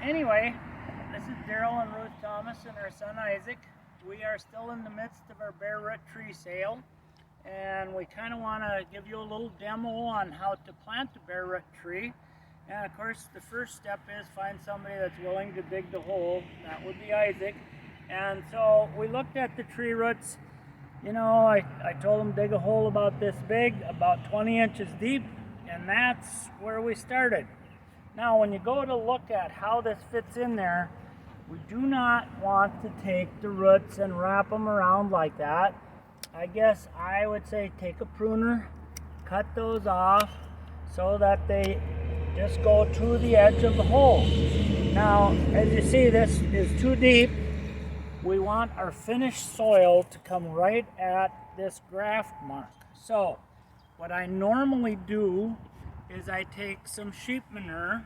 Anyway, this is Darrel and Ruth Thomas and our son Isaac. We are still in the midst of our Bareroot tree sale, and we kind of want to give you a little demo on how to plant a Bareroot tree. And of course, the first step is find somebody that's willing to dig the hole. That would be Isaac. And so we looked at the tree roots. You know, I told him dig a hole about this big, about 20 inches deep, and that's where we started. Now, when you go to look at how this fits in there, we do not want to take the roots and wrap them around like that. I guess I would say take a pruner, cut those off so that they just go to the edge of the hole. Now, as you see, this is too deep. We want our finished soil to come right at this graft mark. So, what I normally do is I take some sheep manure,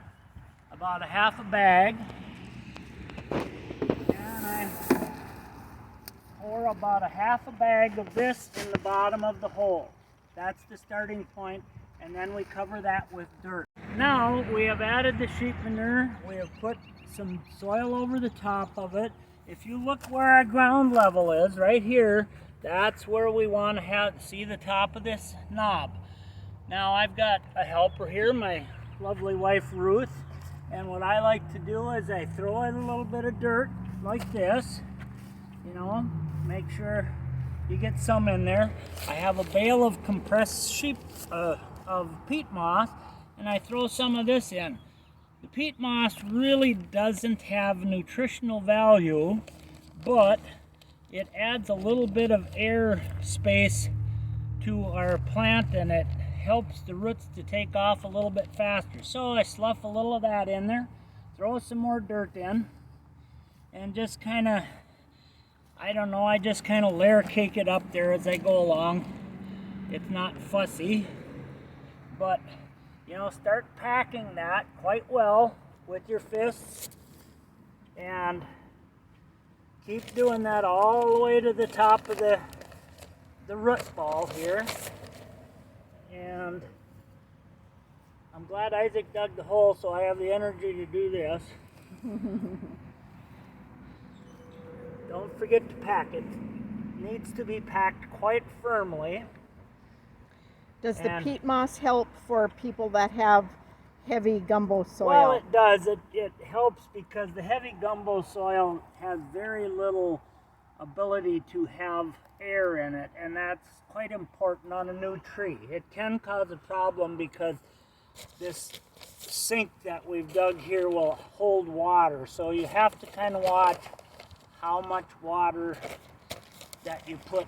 about a half a bag, and I pour about a half a bag of this in the bottom of the hole. That's the starting point, and then we cover that with dirt. Now we have added the sheep manure, we have put some soil over the top of it. If you look where our ground level is, right here, that's where we want to see the top of this knob. Now I've got a helper here, my lovely wife Ruth, and what I like to do is I throw in a little bit of dirt like this, you know, make sure you get some in there. I have a bale of compressed of peat moss, and I throw some of this in. The peat moss really doesn't have nutritional value, but it adds a little bit of air space to our plant, and it helps the roots to take off a little bit faster. So I slough a little of that in there, throw some more dirt in, and just kind of, I don't know, I just kind of layer cake it up there as I go along. It's not fussy, but you know, start packing that quite well with your fists and keep doing that all the way to the top of the root ball here. And I'm glad Isaac dug the hole so I have the energy to do this. Don't forget to pack it. It needs to be packed quite firmly. Does the peat moss help for people that have heavy gumbo soil? Well, it does. It helps because the heavy gumbo soil has very little ability to have air in it, and that's quite important on a new tree. It can cause a problem because this sink that we've dug here will hold water, so you have to kind of watch how much water that you put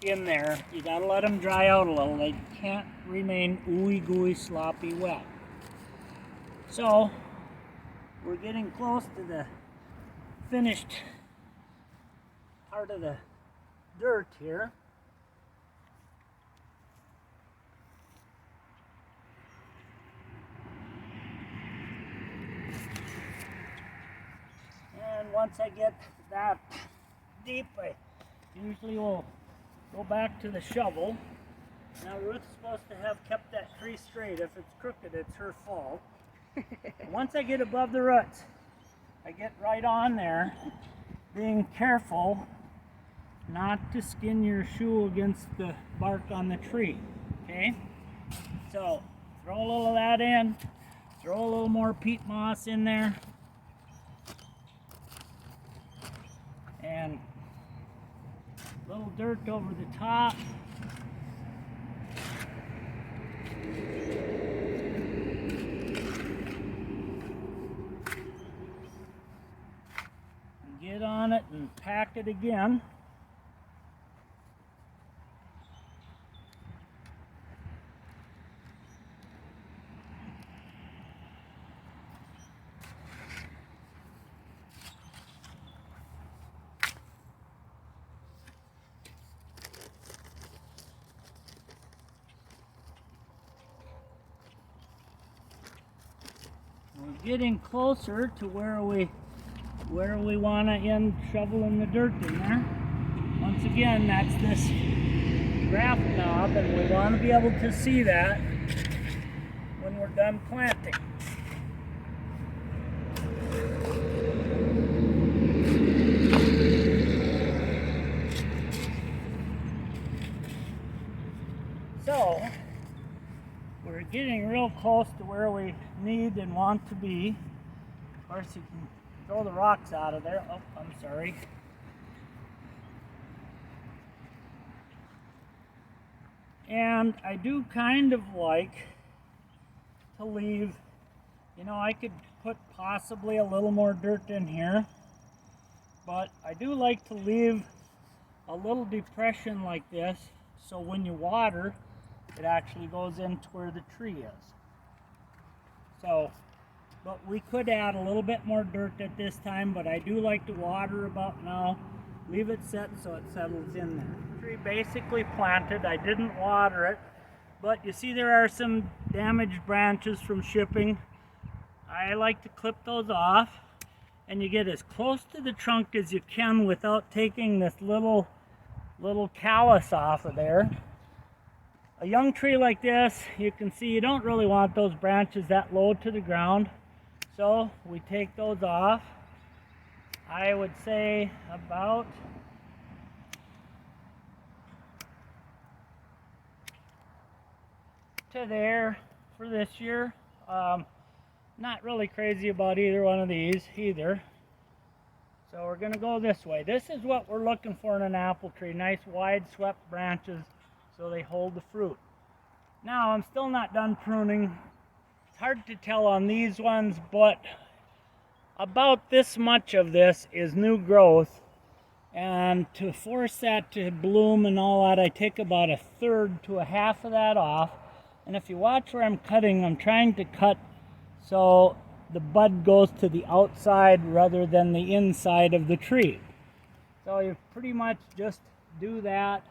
in there. You got to let them dry out a little. They can't remain ooey gooey sloppy wet. So we're getting close to the finished part of the dirt here. And once I get that deep, I usually will go back to the shovel. Now Ruth's supposed to have kept that tree straight. If it's crooked, it's her fault. Once I get above the roots, I get right on there, being careful not to skin your shoe against the bark on the tree, okay? So, throw a little of that in, throw a little more peat moss in there, and a little dirt over the top. And get on it and pack it again. We're getting closer to where we want to end shoveling the dirt in there. Once again, that's this graft knob, and we want to be able to see that when we're done planting. close to where we need and want to be. Of course, you can throw the rocks out of there. Oh, I'm sorry. And I do kind of like to leave, you know, I could put possibly a little more dirt in here, but I do like to leave a little depression like this, so when you water, it actually goes into where the tree is. So, but we could add a little bit more dirt at this time, but I do like to water about now. Leave it set so it settles in there. Tree basically planted. I didn't water it, but you see there are some damaged branches from shipping. I like to clip those off, and you get as close to the trunk as you can without taking this little callus off of there. A young tree like this, you can see you don't really want those branches that low to the ground, so we take those off. I would say about to there for this year. Not really crazy about either one of these either. So we're going to go this way. This is what we're looking for in an apple tree. Nice wide swept branches so they hold the fruit. Now I'm still not done pruning. It's hard to tell on these ones, but about this much of this is new growth, and to force that to bloom and all that, I take about 1/3 to 1/2 of that off. And if you watch where I'm cutting, I'm trying to cut so the bud goes to the outside rather than the inside of the tree. So you pretty much just do that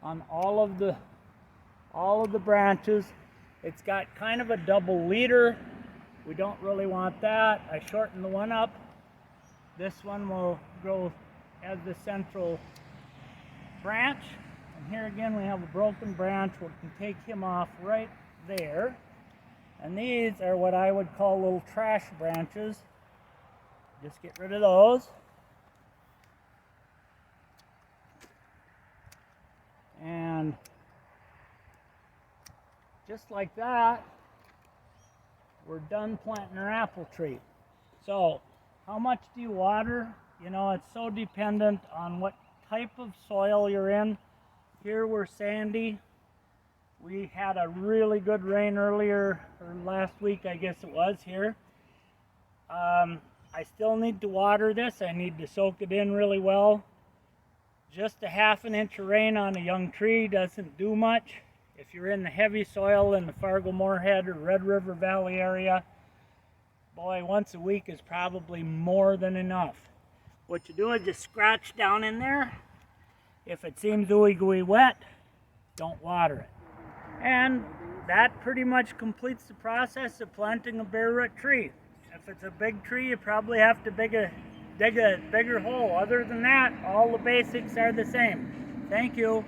on all of the branches. It's got kind of a double leader. We don't really want that. I shorten the one up. This one will grow as the central branch. And here again we have a broken branch. We can take him off right there. And these are what I would call little trash branches. Just get rid of those. And just like that, we're done planting our apple tree. So, how much do you water? You know, it's so dependent on what type of soil you're in. Here we're sandy. We had a really good rain earlier, or last week I guess it was here. I still need to water this. I need to soak it in really well. Just a 1/2 inch of rain on a young tree doesn't do much. If you're in the heavy soil in the Fargo-Moorhead or Red River Valley area, boy, once a week is probably more than enough. What you do is just scratch down in there. If it seems ooey-gooey wet, don't water it. And that pretty much completes the process of planting a Bareroot tree. If it's a big tree, you probably have to dig a bigger hole. Other than that, all the basics are the same. Thank you.